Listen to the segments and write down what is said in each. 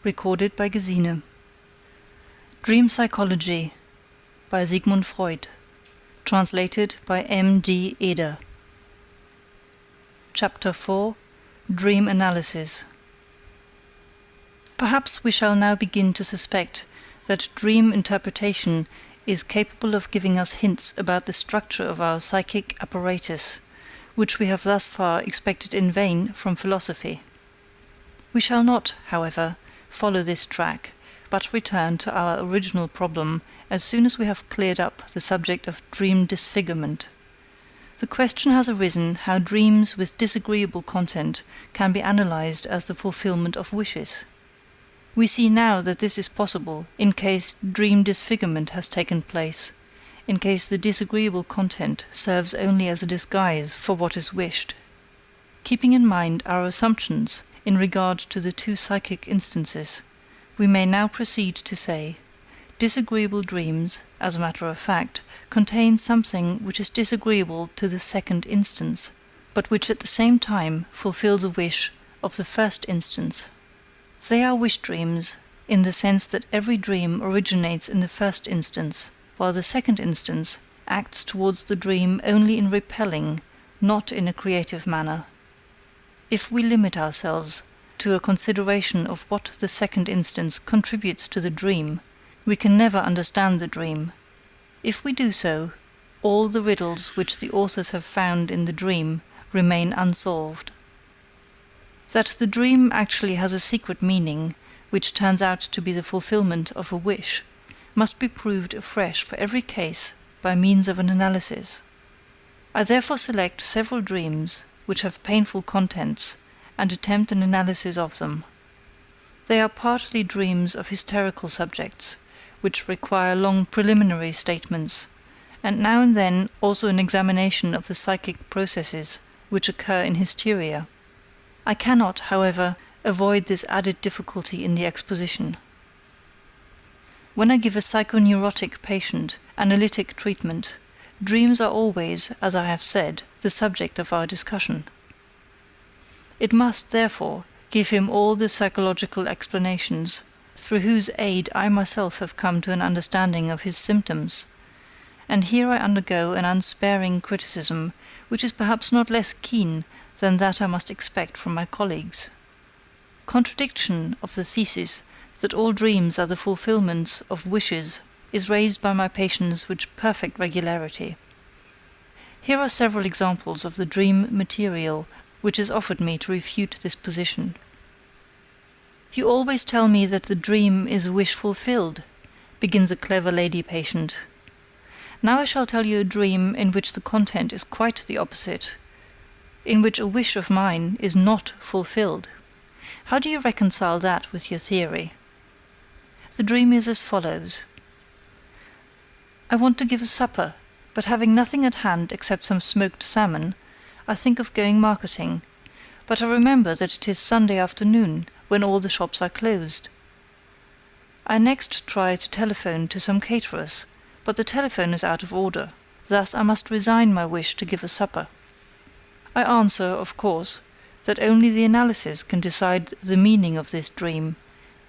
Recorded by Gesine. Dream Psychology by Sigmund Freud. Translated by M.D. Eder. Chapter 4. Dream Analysis. Perhaps we shall now begin to suspect that dream interpretation is capable of giving us hints about the structure of our psychic apparatus, which we have thus far expected in vain from philosophy. We shall not, however, follow this track, but return to our original problem as soon as we have cleared up the subject of dream disfigurement. The question has arisen how dreams with disagreeable content can be analyzed as the fulfillment of wishes. We see now that this is possible in case dream disfigurement has taken place, in case the disagreeable content serves only as a disguise for what is wished. Keeping in mind our assumptions in regard to the two psychic instances, we may now proceed to say, disagreeable dreams, as a matter of fact, contain something which is disagreeable to the second instance, but which at the same time fulfills a wish of the first instance. They are wish dreams, in the sense that every dream originates in the first instance, while the second instance acts towards the dream only in repelling, not in a creative manner. If we limit ourselves to a consideration of what the second instance contributes to the dream, we can never understand the dream. If we do so, all the riddles which the authors have found in the dream remain unsolved. That the dream actually has a secret meaning, which turns out to be the fulfillment of a wish, must be proved afresh for every case by means of an analysis. I therefore select several dreams which have painful contents, and attempt an analysis of them. They are partly dreams of hysterical subjects, which require long preliminary statements, and now and then also an examination of the psychic processes which occur in hysteria. I cannot, however, avoid this added difficulty in the exposition. When I give a psychoneurotic patient analytic treatment, dreams are always, as I have said, the subject of our discussion. It must, therefore, give him all the psychological explanations, through whose aid I myself have come to an understanding of his symptoms, and here I undergo an unsparing criticism, which is perhaps not less keen than that I must expect from my colleagues. Contradiction of the thesis that all dreams are the fulfillments of wishes is raised by my patients with perfect regularity. Here are several examples of the dream material which is offered me to refute this position. You always tell me that the dream is a wish fulfilled, begins a clever lady patient. Now I shall tell you a dream in which the content is quite the opposite, in which a wish of mine is not fulfilled. How do you reconcile that with your theory? The dream is as follows. I want to give a supper, but having nothing at hand except some smoked salmon, I think of going marketing, but I remember that it is Sunday afternoon, when all the shops are closed. I next try to telephone to some caterers, but the telephone is out of order. Thus I must resign my wish to give a supper. I answer, of course, that only the analysis can decide the meaning of this dream,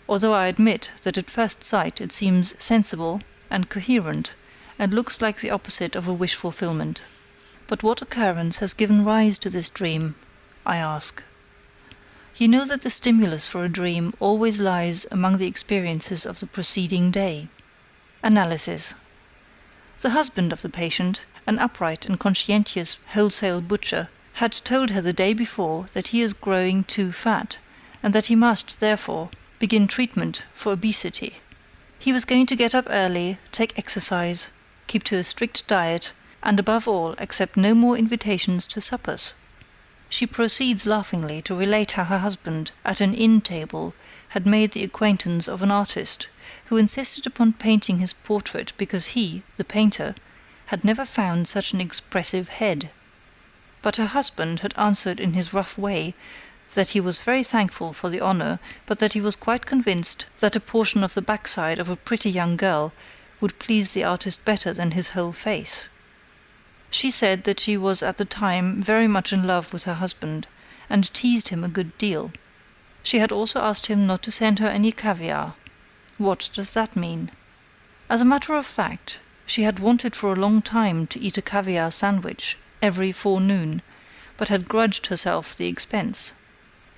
although I admit that at first sight it seems sensible and coherent, and looks like the opposite of a wish fulfillment. But what occurrence has given rise to this dream? I ask. You know that the stimulus for a dream always lies among the experiences of the preceding day. Analysis. The husband of the patient, an upright and conscientious wholesale butcher, had told her the day before that he is growing too fat, and that he must, therefore, begin treatment for obesity. He was going to get up early, take exercise, keep to a strict diet, and above all accept no more invitations to suppers. She proceeds laughingly to relate how her husband, at an inn table, had made the acquaintance of an artist, who insisted upon painting his portrait because he, the painter, had never found such an expressive head. But her husband had answered in his rough way that he was very thankful for the honor, but that he was quite convinced that a portion of the backside of a pretty young girl would please the artist better than his whole face. She said that she was at the time very much in love with her husband, and teased him a good deal. She had also asked him not to send her any caviar. What does that mean? As a matter of fact, she had wanted for a long time to eat a caviar sandwich every forenoon, but had grudged herself the expense.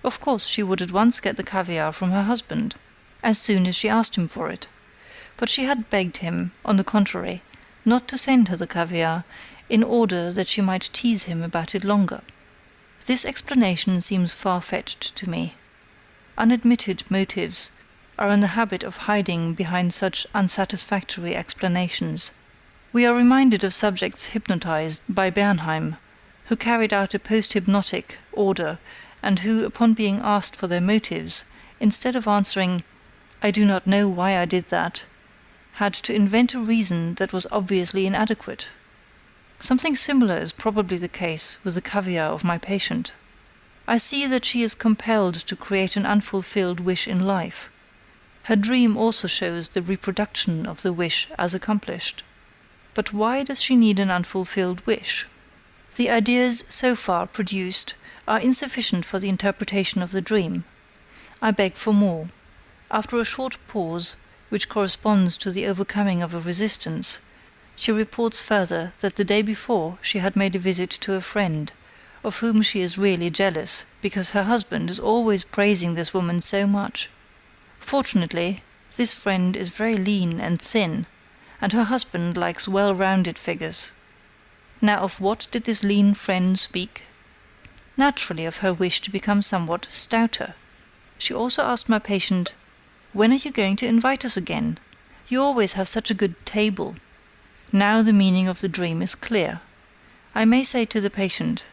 Of course, she would at once get the caviar from her husband, as soon as she asked him for it. But she had begged him, on the contrary, not to send her the caviar, in order that she might tease him about it longer. This explanation seems far-fetched to me. Unadmitted motives are in the habit of hiding behind such unsatisfactory explanations. We are reminded of subjects hypnotized by Bernheim, who carried out a post-hypnotic order, and who, upon being asked for their motives, instead of answering, "I do not know why I did that," had to invent a reason that was obviously inadequate. Something similar is probably the case with the caviar of my patient. I see that she is compelled to create an unfulfilled wish in life. Her dream also shows the reproduction of the wish as accomplished. But why does she need an unfulfilled wish? The ideas so far produced are insufficient for the interpretation of the dream. I beg for more. After a short pause, which corresponds to the overcoming of a resistance, she reports further that the day before she had made a visit to a friend, of whom she is really jealous, because her husband is always praising this woman so much. Fortunately, this friend is very lean and thin, and her husband likes well-rounded figures. Now, of what did this lean friend speak? Naturally, of her wish to become somewhat stouter. She also asked my patient, "When are you going to invite us again? You always have such a good table." Now the meaning of the dream is clear. I may say to the patient,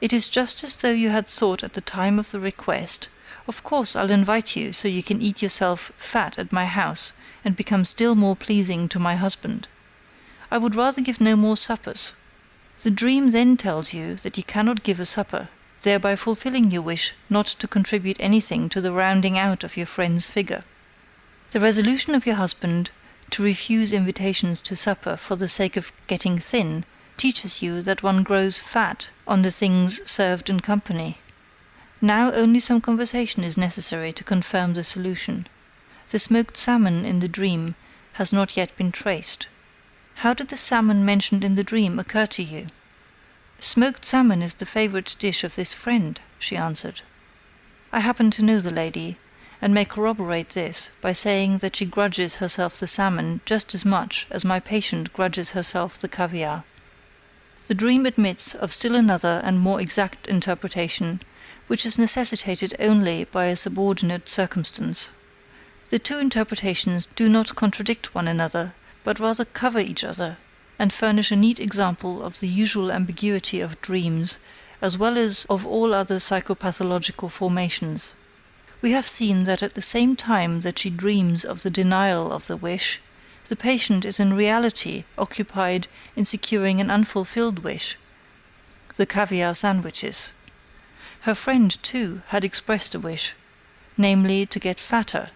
"It is just as though you had thought at the time of the request, 'Of course I'll invite you so you can eat yourself fat at my house and become still more pleasing to my husband. I would rather give no more suppers.' The dream then tells you that you cannot give a supper, thereby fulfilling your wish not to contribute anything to the rounding out of your friend's figure. The resolution of your husband to refuse invitations to supper for the sake of getting thin teaches you that one grows fat on the things served in company. Now only some conversation is necessary to confirm the solution. The smoked salmon in the dream has not yet been traced. How did the salmon mentioned in the dream occur to you?" "Smoked salmon is the favorite dish of this friend," she answered. I happen to know the lady, and may corroborate this by saying that she grudges herself the salmon just as much as my patient grudges herself the caviar. The dream admits of still another and more exact interpretation, which is necessitated only by a subordinate circumstance. The two interpretations do not contradict one another, but rather cover each other, and furnish a neat example of the usual ambiguity of dreams, as well as of all other psychopathological formations. We have seen that at the same time that she dreams of the denial of the wish, the patient is in reality occupied in securing an unfulfilled wish, the caviar sandwiches. Her friend, too, had expressed a wish, namely to get fatter,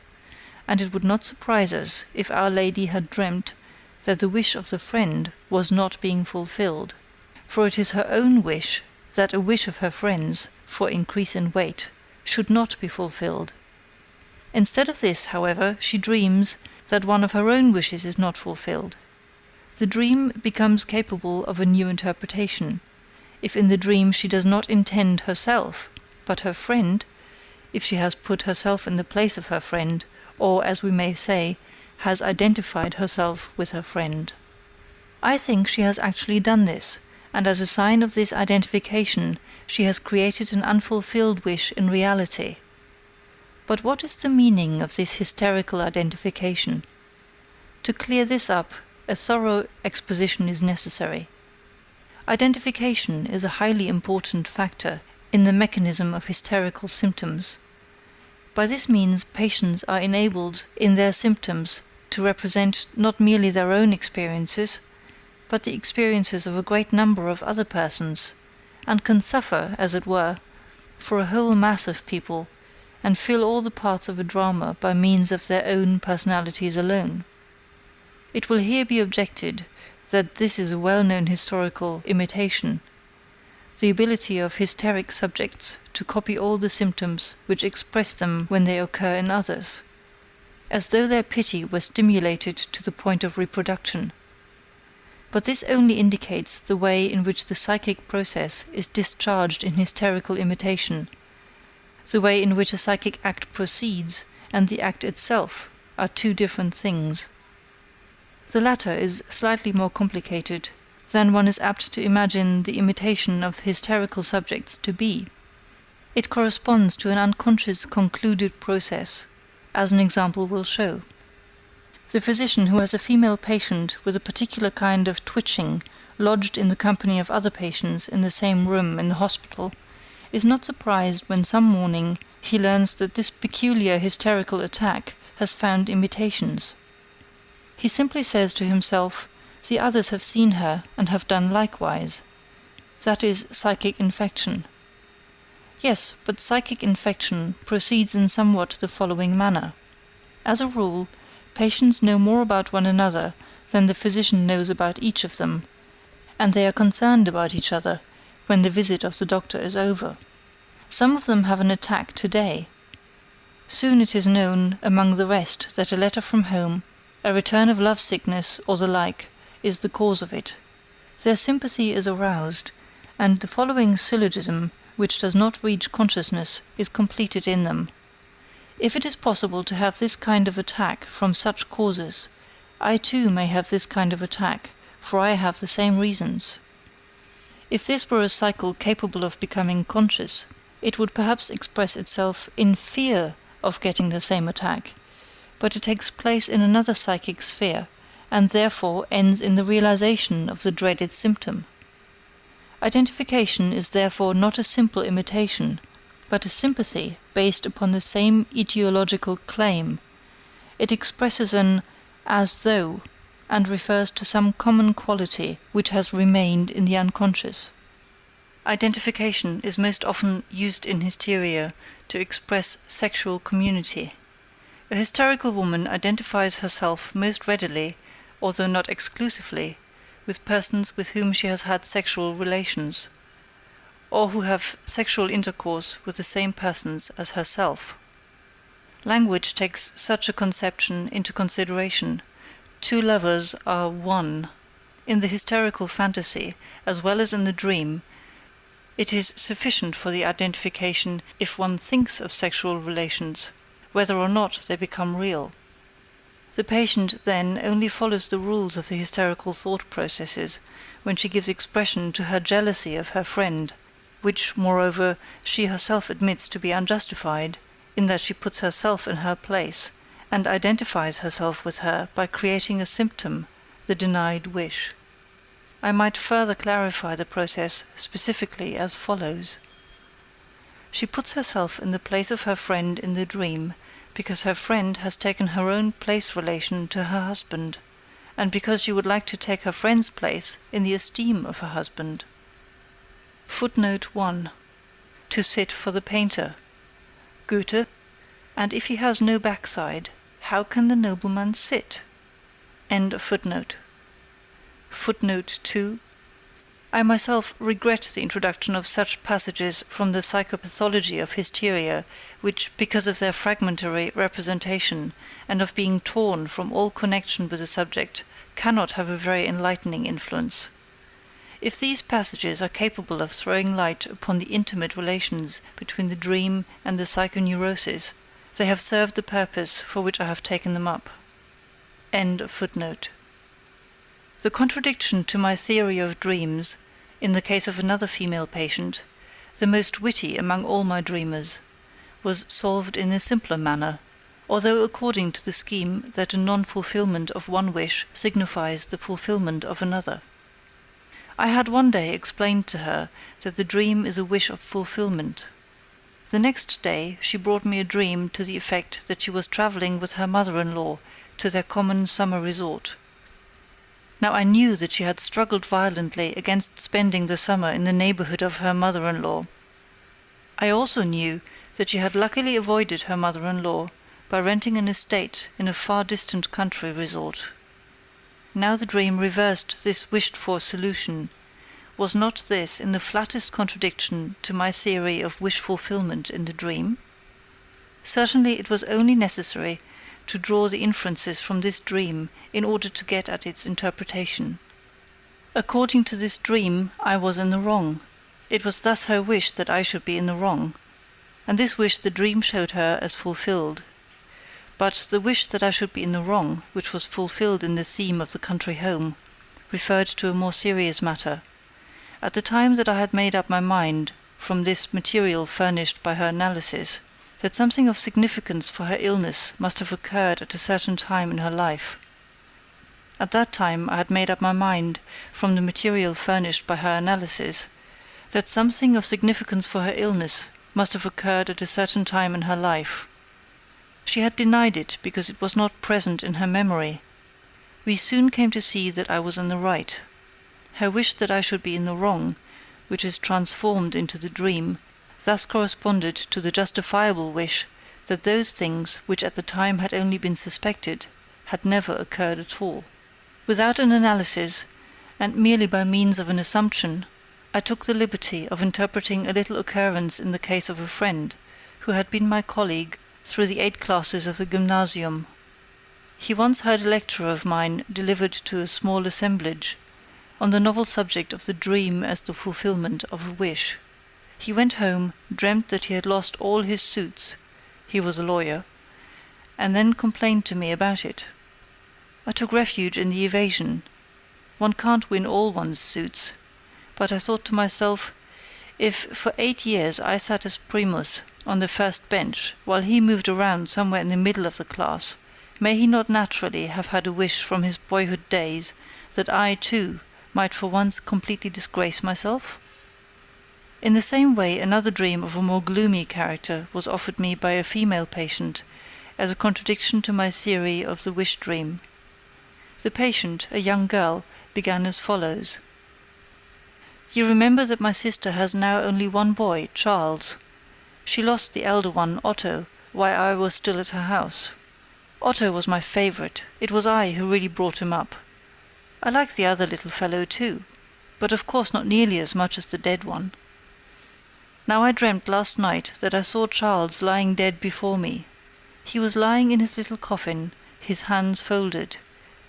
and it would not surprise us if Our Lady had dreamt that the wish of the friend was not being fulfilled, for it is her own wish that a wish of her friend's, for increase in weight, should not be fulfilled. Instead of this, however, she dreams that one of her own wishes is not fulfilled. The dream becomes capable of a new interpretation. If in the dream she does not intend herself, but her friend, if she has put herself in the place of her friend, or, as we may say, has identified herself with her friend. I think she has actually done this, and as a sign of this identification, she has created an unfulfilled wish in reality. But what is the meaning of this hysterical identification? To clear this up, a thorough exposition is necessary. Identification is a highly important factor in the mechanism of hysterical symptoms. By this means, patients are enabled, in their symptoms, to represent not merely their own experiences, but the experiences of a great number of other persons, and can suffer, as it were, for a whole mass of people, and fill all the parts of a drama by means of their own personalities alone. It will here be objected that this is a well-known historical imitation. the ability of hysteric subjects to copy all the symptoms which express them when they occur in others, as though their pity were stimulated to the point of reproduction. But this only indicates the way in which the psychic process is discharged in hysterical imitation. The way in which a psychic act proceeds and the act itself are two different things. The latter is slightly more complicated than one is apt to imagine the imitation of hysterical subjects to be. It corresponds to an unconscious concluded process, as an example will show. The physician who has a female patient with a particular kind of twitching lodged in the company of other patients in the same room in the hospital is not surprised when some morning he learns that this peculiar hysterical attack has found imitations. He simply says to himself, "The others have seen her and have done likewise." That is psychic infection. Yes, but psychic infection proceeds in somewhat the following manner. As a rule, patients know more about one another than the physician knows about each of them, and they are concerned about each other when the visit of the doctor is over. Some of them have an attack today. Soon it is known among the rest that a letter from home, a return of lovesickness or the like, is the cause of it. Their sympathy is aroused, and the following syllogism, which does not reach consciousness, is completed in them. If it is possible to have this kind of attack from such causes, I too may have this kind of attack, for I have the same reasons. If this were a cycle capable of becoming conscious, it would perhaps express itself in fear of getting the same attack, but it takes place in another psychic sphere, and therefore ends in the realization of the dreaded symptom. Identification is therefore not a simple imitation, but a sympathy based upon the same etiological claim. It expresses an as though, and refers to some common quality which has remained in the unconscious. Identification is most often used in hysteria to express sexual community. A hysterical woman identifies herself most readily, although not exclusively, with persons with whom she has had sexual relations, or who have sexual intercourse with the same persons as herself. Language takes such a conception into consideration. Two lovers are one. In the hysterical fantasy, as well as in the dream, it is sufficient for the identification if one thinks of sexual relations, whether or not they become real. The patient, then, only follows the rules of the hysterical thought processes when she gives expression to her jealousy of her friend, which, moreover, she herself admits to be unjustified, in that she puts herself in her place, and identifies herself with her by creating a symptom, the denied wish. I might further clarify the process specifically as follows. She puts herself in the place of her friend in the dream, because her friend has taken her own place relation to her husband, and because she would like to take her friend's place in the esteem of her husband. Footnote 1. To sit for the painter. Goethe. And if he has no backside, how can the nobleman sit? End of footnote. Footnote 2. I myself regret the introduction of such passages from the psychopathology of hysteria, which, because of their fragmentary representation, and of being torn from all connection with the subject, cannot have a very enlightening influence. If these passages are capable of throwing light upon the intimate relations between the dream and the psychoneurosis, they have served the purpose for which I have taken them up. End of footnote. The contradiction to my theory of dreams, in the case of another female patient, the most witty among all my dreamers, was solved in a simpler manner, although according to the scheme that a non-fulfillment of one wish signifies the fulfillment of another. I had one day explained to her that the dream is a wish of fulfillment. The next day she brought me a dream to the effect that she was travelling with her mother-in-law to their common summer resort. Now I knew that she had struggled violently against spending the summer in the neighbourhood of her mother-in-law. I also knew that she had luckily avoided her mother-in-law by renting an estate in a far-distant country resort. Now the dream reversed this wished-for solution. was not this in the flattest contradiction to my theory of wish fulfillment in the dream? Certainly it was only necessary to draw the inferences from this dream in order to get at its interpretation. According to this dream, I was in the wrong. It was thus her wish that I should be in the wrong, and this wish the dream showed her as fulfilled. But the wish that I should be in the wrong, which was fulfilled in the theme of the country home, referred to a more serious matter. At the time that I had made up my mind, from this material furnished by her analysis, that something of significance for her illness must have occurred at a certain time in her life. At that time I had made up my mind, from the material furnished by her analysis, that something of significance for her illness must have occurred at a certain time in her life. She had denied it because it was not present in her memory. We soon came to see that I was in the right. Her wish that I should be in the wrong, which is transformed into the dream, thus corresponded to the justifiable wish that those things which at the time had only been suspected had never occurred at all. Without an analysis, and merely by means of an assumption, I took the liberty of interpreting a little occurrence in the case of a friend, who had been my colleague through the 8 classes of the gymnasium. He once heard a lecture of mine delivered to a small assemblage, on the novel subject of the dream as the fulfillment of a wish. He went home, dreamt that he had lost all his suits (he was a lawyer), and then complained to me about it. I took refuge in the evasion. One can't win all one's suits, but I thought to myself, if for 8 years I sat as primus on the first bench, while he moved around somewhere in the middle of the class, may he not naturally have had a wish from his boyhood days that I, too, might for once completely disgrace myself? In the same way another dream of a more gloomy character was offered me by a female patient, as a contradiction to my theory of the wish dream. The patient, a young girl, began as follows. You remember that my sister has now only one boy, Charles. She lost the elder one, Otto, while I was still at her house. Otto was my favorite. It was I who really brought him up. I like the other little fellow too, but of course not nearly as much as the dead one. Now I dreamt last night that I saw Charles lying dead before me. He was lying in his little coffin, his hands folded.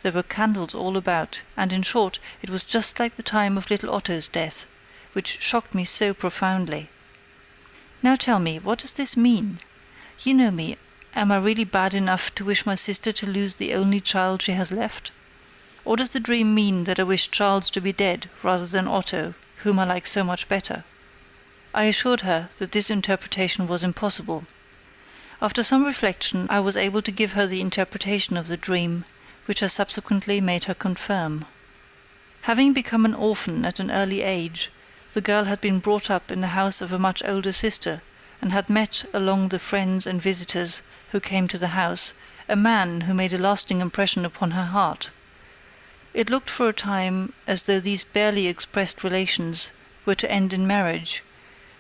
There were candles all about, and in short, it was just like the time of little Otto's death, which shocked me so profoundly. Now tell me, what does this mean? You know me, am I really bad enough to wish my sister to lose the only child she has left? Or does the dream mean that I wish Charles to be dead rather than Otto, whom I like so much better? I assured her that this interpretation was impossible. After some reflection, I was able to give her the interpretation of the dream, which I subsequently made her confirm. Having become an orphan at an early age, the girl had been brought up in the house of a much older sister, and had met, along the friends and visitors who came to the house, a man who made a lasting impression upon her heart. It looked for a time as though these barely expressed relations were to end in marriage,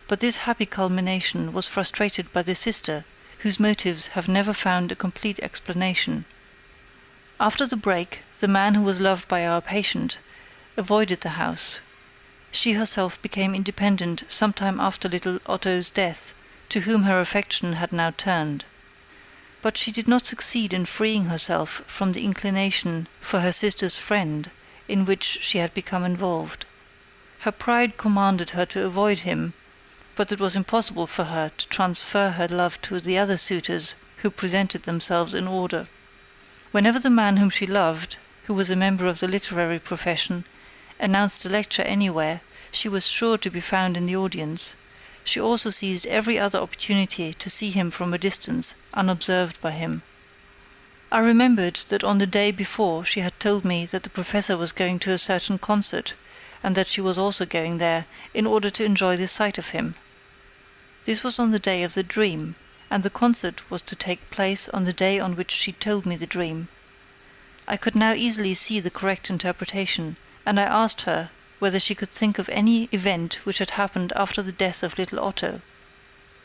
but this happy culmination was frustrated by the sister, whose motives have never found a complete explanation. After the break, the man who was loved by our patient avoided the house. She herself became independent some time after little Otto's death, to whom her affection had now turned. But she did not succeed in freeing herself from the inclination for her sister's friend, in which she had become involved. Her pride commanded her to avoid him, but it was impossible for her to transfer her love to the other suitors who presented themselves in order. Whenever the man whom she loved, who was a member of the literary profession, announced a lecture anywhere, she was sure to be found in the audience. She also seized every other opportunity to see him from a distance, unobserved by him. I remembered that on the day before she had told me that the professor was going to a certain concert, and that she was also going there, in order to enjoy the sight of him. This was on the day of the dream, and the concert was to take place on the day on which she told me the dream. I could now easily see the correct interpretation, and I asked her whether she could think of any event which had happened after the death of little Otto.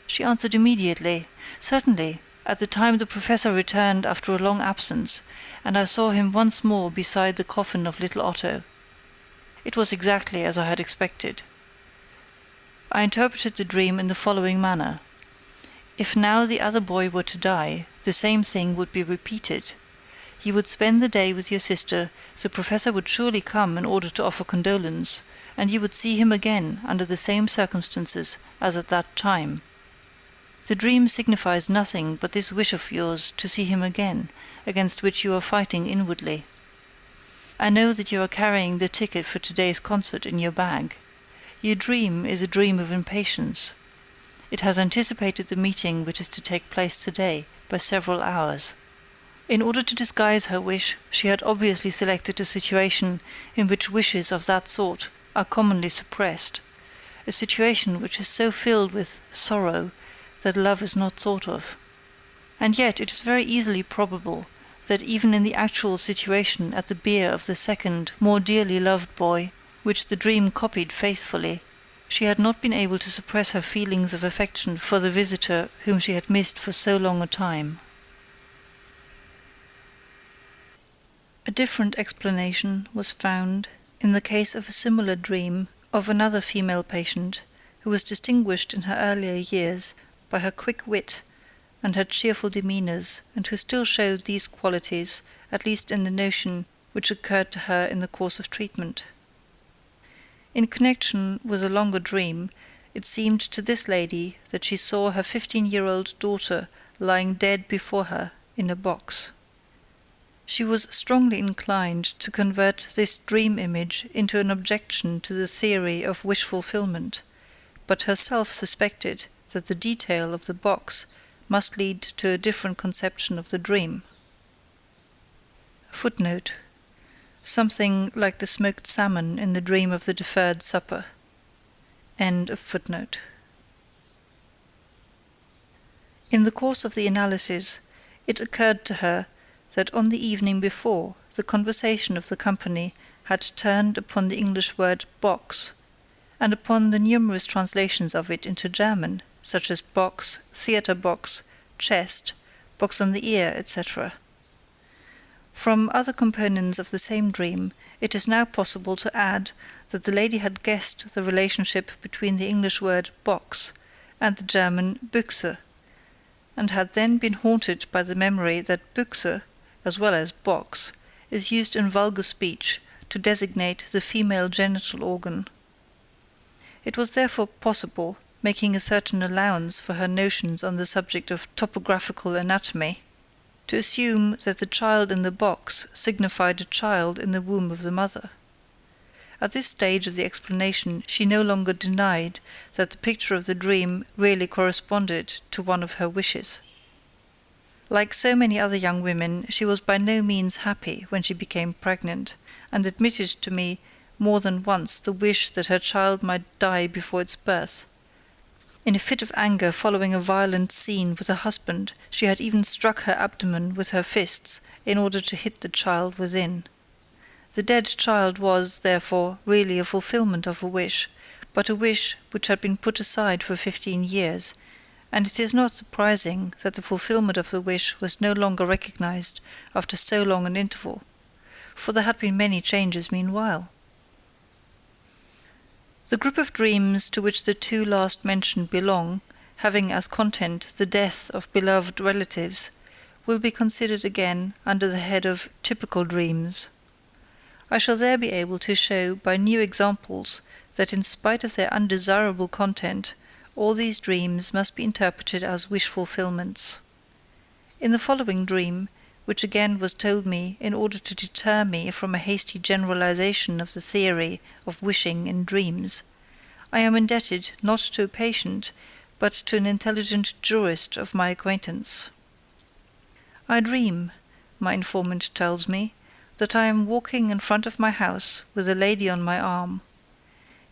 She answered immediately, "Certainly, at the time the professor returned after a long absence, and I saw him once more beside the coffin of little Otto. It was exactly as I had expected. I interpreted the dream in the following manner. If now the other boy were to die, the same thing would be repeated. You would spend the day with your sister, the professor would surely come in order to offer condolence, and you would see him again under the same circumstances as at that time. The dream signifies nothing but this wish of yours to see him again, against which you are fighting inwardly. I know that you are carrying the ticket for today's concert in your bag. Your dream is a dream of impatience. It has anticipated the meeting which is to take place today by several hours. In order to disguise her wish, she had obviously selected a situation in which wishes of that sort are commonly suppressed, a situation which is so filled with sorrow that love is not thought of. And yet it is very easily probable that even in the actual situation at the bier of the second, more dearly loved boy, which the dream copied faithfully, she had not been able to suppress her feelings of affection for the visitor whom she had missed for so long a time. A different explanation was found in the case of a similar dream of another female patient who was distinguished in her earlier years by her quick wit and her cheerful demeanours, and who still showed these qualities, at least in the notion which occurred to her in the course of treatment. In connection with a longer dream, it seemed to this lady that she saw her 15-year-old daughter lying dead before her in a box. She was strongly inclined to convert this dream image into an objection to the theory of wish fulfillment, but herself suspected that the detail of the box must lead to a different conception of the dream. Footnote: something like the smoked salmon in the dream of the deferred supper. End of footnote. In the course of the analysis, it occurred to her that on the evening before, the conversation of the company had turned upon the English word box, and upon the numerous translations of it into German, such as box, theatre box, chest, box on the ear, etc. From other components of the same dream, it is now possible to add that the lady had guessed the relationship between the English word box and the German Büchse, and had then been haunted by the memory that Büchse, as well as box, is used in vulgar speech to designate the female genital organ. It was therefore possible, making a certain allowance for her notions on the subject of topographical anatomy, to assume that the child in the box signified a child in the womb of the mother. At this stage of the explanation she no longer denied that the picture of the dream really corresponded to one of her wishes. Like so many other young women, she was by no means happy when she became pregnant, and admitted to me more than once the wish that her child might die before its birth. In a fit of anger following a violent scene with her husband, she had even struck her abdomen with her fists in order to hit the child within. The dead child was, therefore, really a fulfillment of a wish, but a wish which had been put aside for 15 years, and it is not surprising that the fulfillment of the wish was no longer recognized after so long an interval, for there had been many changes meanwhile. The group of dreams to which the two last mentioned belong, having as content the death of beloved relatives, will be considered again under the head of typical dreams. I shall there be able to show by new examples that in spite of their undesirable content, all these dreams must be interpreted as wish fulfillments. In the following dream, which again was told me in order to deter me from a hasty generalization of the theory of wishing in dreams, I am indebted not to a patient, but to an intelligent jurist of my acquaintance. I dream, my informant tells me, that I am walking in front of my house with a lady on my arm.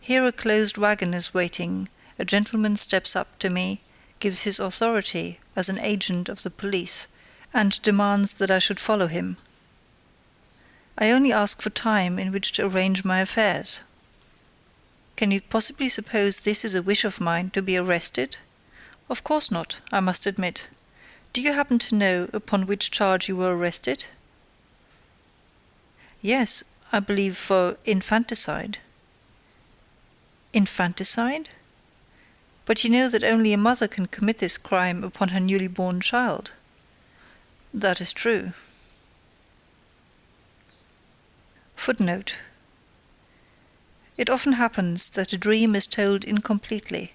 Here a closed wagon is waiting, a gentleman steps up to me, gives his authority as an agent of the police, and demands that I should follow him. I only ask for time in which to arrange my affairs. Can you possibly suppose this is a wish of mine to be arrested? Of course not, I must admit. Do you happen to know upon which charge you were arrested? Yes, I believe for infanticide. Infanticide? But you know that only a mother can commit this crime upon her newly born child. That is true. Footnote. It often happens that a dream is told incompletely,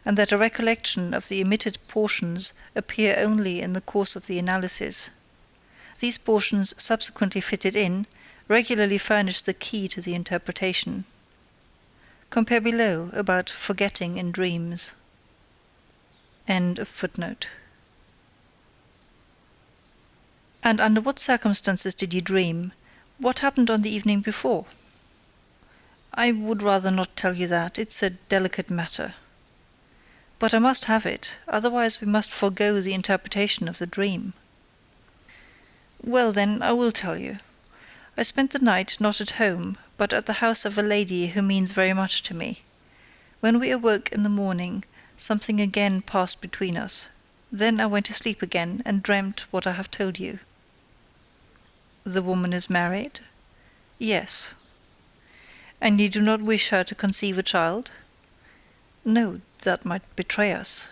and that a recollection of the omitted portions appear only in the course of the analysis. These portions subsequently fitted in regularly furnish the key to the interpretation. Compare below about forgetting in dreams. End of footnote. And under what circumstances did you dream? What happened on the evening before? I would rather not tell you that, it's a delicate matter. But I must have it, otherwise we must forego the interpretation of the dream. Well then, I will tell you. I spent the night not at home, but at the house of a lady who means very much to me. When we awoke in the morning, something again passed between us. Then I went to sleep again and dreamt what I have told you. The woman is married? Yes. And you do not wish her to conceive a child? No, that might betray us.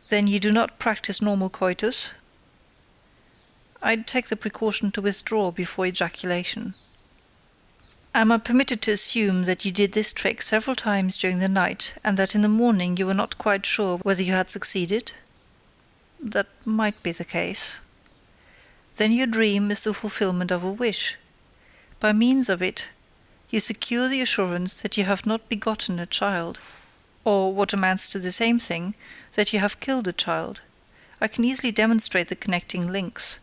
Then you do not practice normal coitus? I'd take the precaution to withdraw before ejaculation. Am I permitted to assume that you did this trick several times during the night, and that in the morning you were not quite sure whether you had succeeded? That might be the case. Then your dream is the fulfillment of a wish. By means of it, you secure the assurance that you have not begotten a child, or, what amounts to the same thing, that you have killed a child. I can easily demonstrate the connecting links.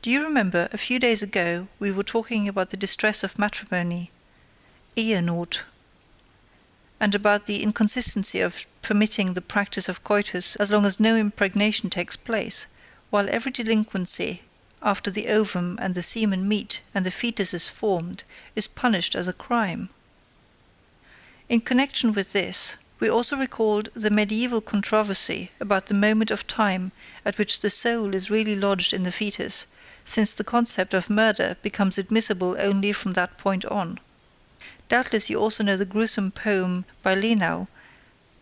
Do you remember, a few days ago, we were talking about the distress of matrimony, Ehenot, and about the inconsistency of permitting the practice of coitus as long as no impregnation takes place, while every delinquency, after the ovum and the semen meet and the fetus is formed, is punished as a crime. In connection with this, we also recalled the medieval controversy about the moment of time at which the soul is really lodged in the fetus, since the concept of murder becomes admissible only from that point on. Doubtless you also know the gruesome poem by Lenau,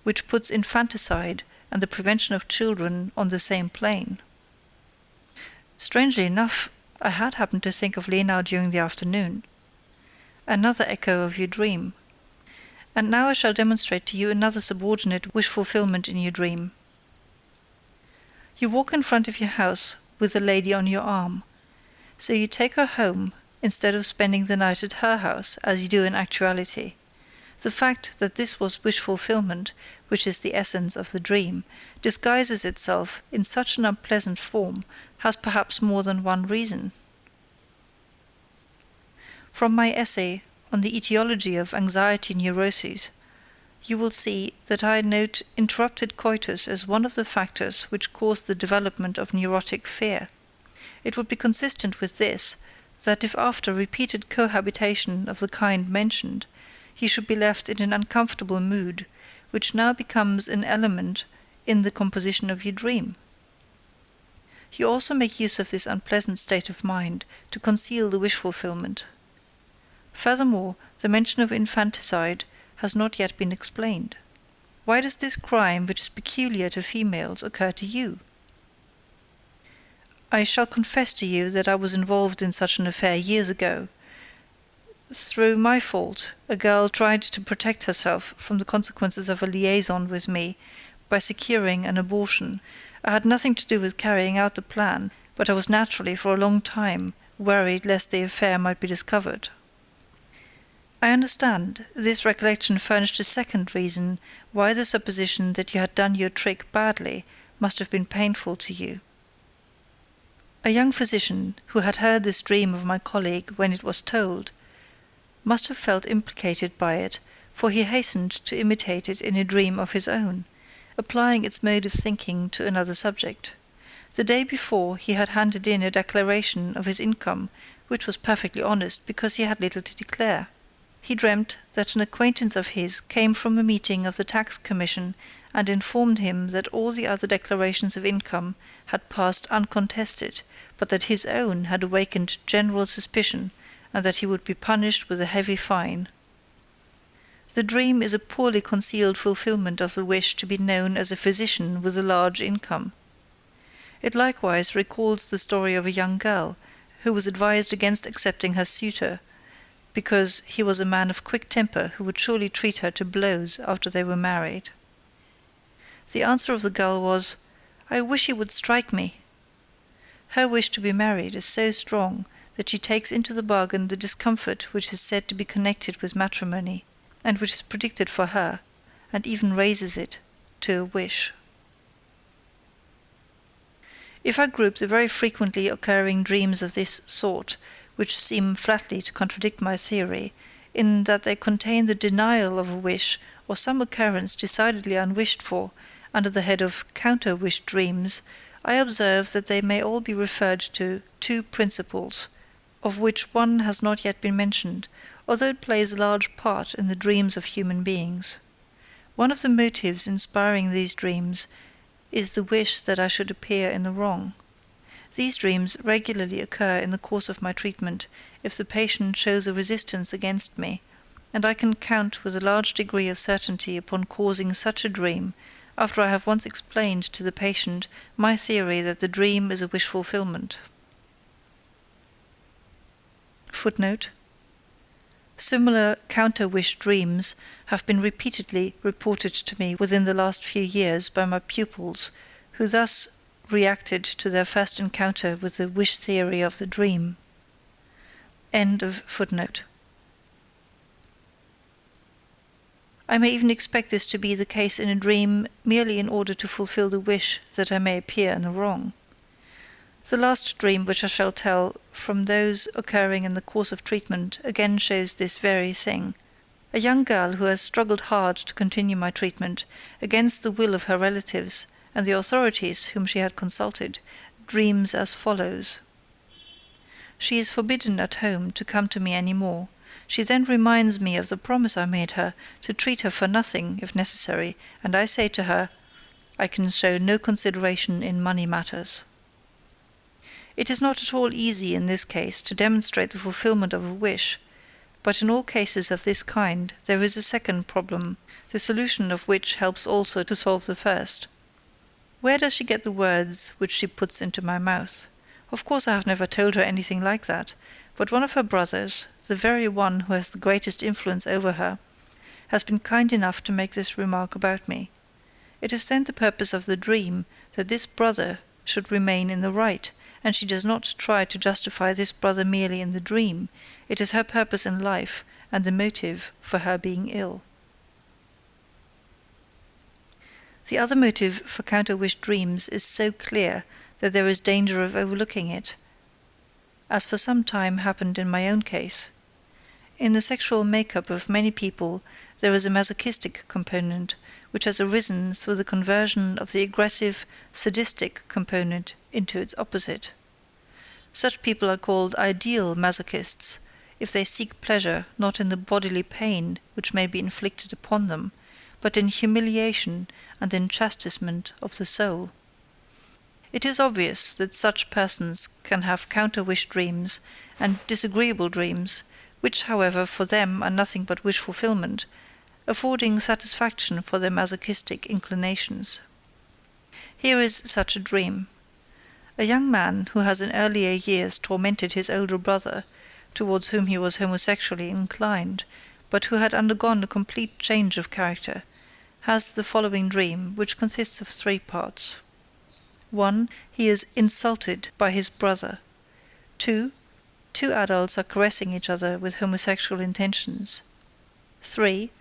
which puts infanticide and the prevention of children on the same plane. Strangely enough, I had happened to think of Lenau during the afternoon. Another echo of your dream. And now I shall demonstrate to you another subordinate wish-fulfillment in your dream. You walk in front of your house with the lady on your arm. So you take her home, instead of spending the night at her house, as you do in actuality. The fact that this was wish-fulfillment, which is the essence of the dream, disguises itself in such an unpleasant form, has perhaps more than one reason. From my essay on the etiology of anxiety neuroses, you will see that I note interrupted coitus as one of the factors which cause the development of neurotic fear. It would be consistent with this that if after repeated cohabitation of the kind mentioned, he should be left in an uncomfortable mood, which now becomes an element in the composition of your dream. You also make use of this unpleasant state of mind to conceal the wish fulfillment. Furthermore, the mention of infanticide has not yet been explained. Why does this crime, which is peculiar to females, occur to you? I shall confess to you that I was involved in such an affair years ago. Through my fault, a girl tried to protect herself from the consequences of a liaison with me by securing an abortion. I had nothing to do with carrying out the plan, but I was naturally for a long time worried lest the affair might be discovered. I understand this recollection furnished a second reason why the supposition that you had done your trick badly must have been painful to you. A young physician who had heard this dream of my colleague when it was told must have felt implicated by it, for he hastened to imitate it in a dream of his own, applying its mode of thinking to another subject. The day before he had handed in a declaration of his income, which was perfectly honest because he had little to declare. He dreamt that an acquaintance of his came from a meeting of the tax commission and informed him that all the other declarations of income had passed uncontested, but that his own had awakened general suspicion, and that he would be punished with a heavy fine. The dream is a poorly concealed fulfillment of the wish to be known as a physician with a large income. It likewise recalls the story of a young girl who was advised against accepting her suitor, because he was a man of quick temper who would surely treat her to blows after they were married. The answer of the girl was, "I wish he would strike me." Her wish to be married is so strong that she takes into the bargain the discomfort which is said to be connected with matrimony, and which is predicted for her, and even raises it to a wish. If I group the very frequently occurring dreams of this sort, which seem flatly to contradict my theory, in that they contain the denial of a wish or some occurrence decidedly unwished for, under the head of counter-wish dreams, I observe that they may all be referred to two principles, of which one has not yet been mentioned, although it plays a large part in the dreams of human beings. One of the motives inspiring these dreams is the wish that I should appear in the wrong. These dreams regularly occur in the course of my treatment if the patient shows a resistance against me, and I can count with a large degree of certainty upon causing such a dream after I have once explained to the patient my theory that the dream is a wish fulfillment. Footnote: similar counter-wish dreams have been repeatedly reported to me within the last few years by my pupils, who thus reacted to their first encounter with the wish theory of the dream. End of footnote. I may even expect this to be the case in a dream merely in order to fulfill the wish that I may appear in the wrong. The last dream which I shall tell from those occurring in the course of treatment again shows this very thing. A young girl who has struggled hard to continue my treatment, against the will of her relatives and the authorities whom she had consulted, dreams as follows. She is forbidden at home to come to me any more. She then reminds me of the promise I made her to treat her for nothing, if necessary, and I say to her, "I can show no consideration in money matters." It is not at all easy in this case to demonstrate the fulfillment of a wish, but in all cases of this kind there is a second problem, the solution of which helps also to solve the first. Where does she get the words which she puts into my mouth? Of course I have never told her anything like that, but one of her brothers, the very one who has the greatest influence over her, has been kind enough to make this remark about me. It is then the purpose of the dream that this brother should remain in the right, and she does not try to justify this brother merely in the dream. It is her purpose in life and the motive for her being ill. The other motive for counter-wish dreams is so clear that there is danger of overlooking it, as for some time happened in my own case. In the sexual make-up of many people there is a masochistic component, which has arisen through the conversion of the aggressive, sadistic component into its opposite. Such people are called ideal masochists, if they seek pleasure not in the bodily pain which may be inflicted upon them, but in humiliation and in chastisement of the soul. It is obvious that such persons can have counter-wish dreams and disagreeable dreams, which, however, for them are nothing but wish fulfillment, affording satisfaction for their masochistic inclinations. Here is such a dream. A young man who has in earlier years tormented his older brother, towards whom he was homosexually inclined, but who had undergone a complete change of character, has the following dream, which consists of 3 parts. 1. He is insulted by his brother. 2. Two adults are caressing each other with homosexual intentions. 3.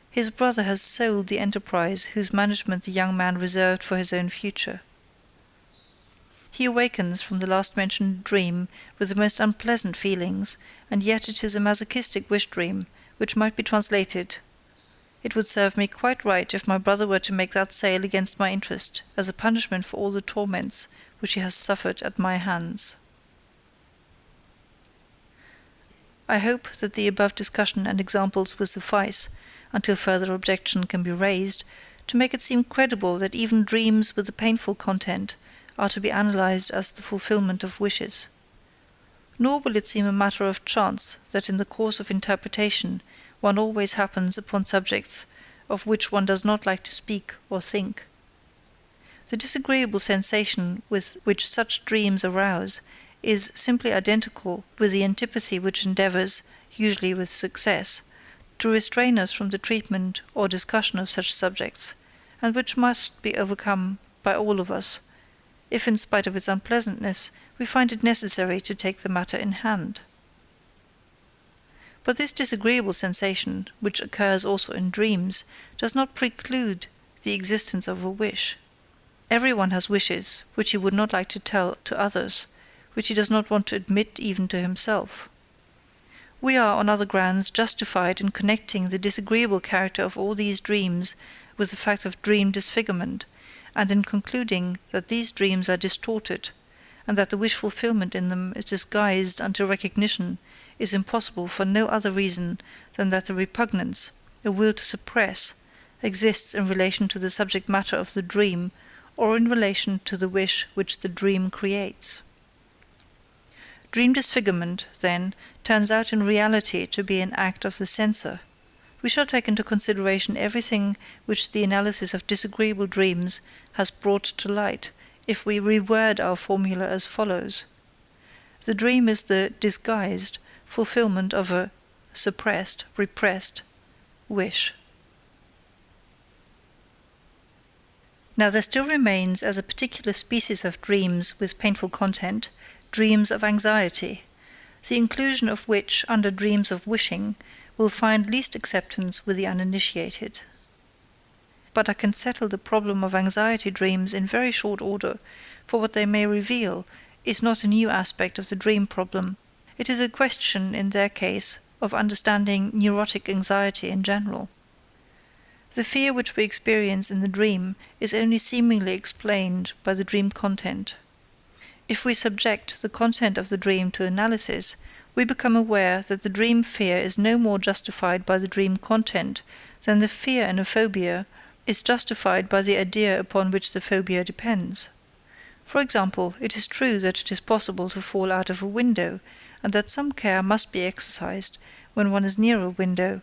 His brother has sold the enterprise whose management the young man reserved for his own future. He awakens from the last-mentioned dream with the most unpleasant feelings, and yet it is a masochistic wish-dream, which might be translated: "It would serve me quite right if my brother were to make that sale against my interest, as a punishment for all the torments which he has suffered at my hands." I hope that the above discussion and examples will suffice, until further objection can be raised, to make it seem credible that even dreams with a painful content are to be analyzed as the fulfillment of wishes. Nor will it seem a matter of chance that in the course of interpretation one always happens upon subjects of which one does not like to speak or think. The disagreeable sensation with which such dreams arouse is simply identical with the antipathy which endeavours, usually with success, to restrain us from the treatment or discussion of such subjects, and which must be overcome by all of us, if in spite of its unpleasantness we find it necessary to take the matter in hand. But this disagreeable sensation, which occurs also in dreams, does not preclude the existence of a wish. Everyone has wishes which he would not like to tell to others, which he does not want to admit even to himself. We are, on other grounds, justified in connecting the disagreeable character of all these dreams with the fact of dream disfigurement, and in concluding that these dreams are distorted, and that the wish fulfillment in them is disguised until recognition is impossible for no other reason than that the repugnance, a will to suppress, exists in relation to the subject matter of the dream, or in relation to the wish which the dream creates. Dream disfigurement, then, turns out in reality to be an act of the censor. We shall take into consideration everything which the analysis of disagreeable dreams has brought to light, if we reword our formula as follows. The dream is the disguised fulfillment of a suppressed, repressed wish. Now there still remains, as a particular species of dreams with painful content, dreams of anxiety, the inclusion of which under dreams of wishing will find least acceptance with the uninitiated. But I can settle the problem of anxiety dreams in very short order, for what they may reveal is not a new aspect of the dream problem. It is a question, in their case, of understanding neurotic anxiety in general. The fear which we experience in the dream is only seemingly explained by the dream content. If we subject the content of the dream to analysis, we become aware that the dream fear is no more justified by the dream content than the fear in a phobia is justified by the idea upon which the phobia depends. For example, it is true that it is possible to fall out of a window, and that some care must be exercised when one is near a window,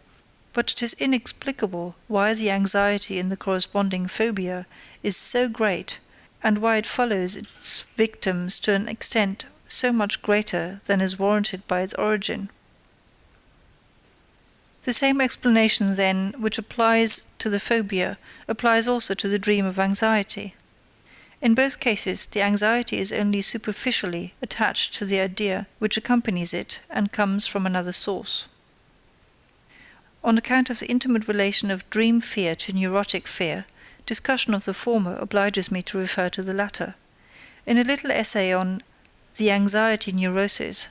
but it is inexplicable why the anxiety in the corresponding phobia is so great, and why it follows its victims to an extent so much greater than is warranted by its origin. The same explanation, then, which applies to the phobia, applies also to the dream of anxiety. In both cases, the anxiety is only superficially attached to the idea which accompanies it and comes from another source. On account of the intimate relation of dream fear to neurotic fear, discussion of the former obliges me to refer to the latter. In a little essay on the anxiety neurosis,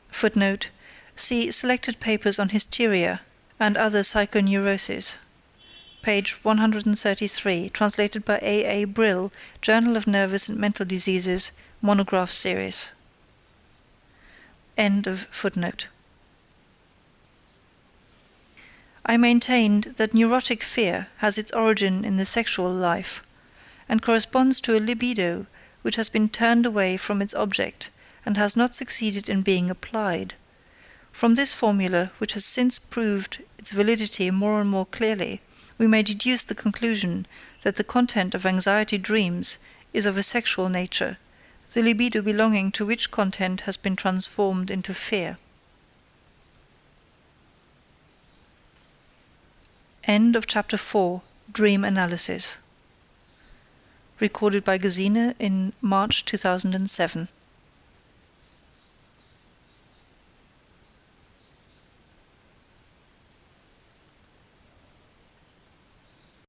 footnote, see selected papers on hysteria and other psychoneuroses, page 133, translated by A. A. Brill, Journal of Nervous and Mental Diseases, monograph series. End of footnote. I maintained that neurotic fear has its origin in the sexual life, and corresponds to a libido which has been turned away from its object and has not succeeded in being applied. From this formula, which has since proved its validity more and more clearly, we may deduce the conclusion that the content of anxiety dreams is of a sexual nature, the libido belonging to which content has been transformed into fear. End of Chapter 4, Dream Analysis. Recorded by Gesine in March 2007.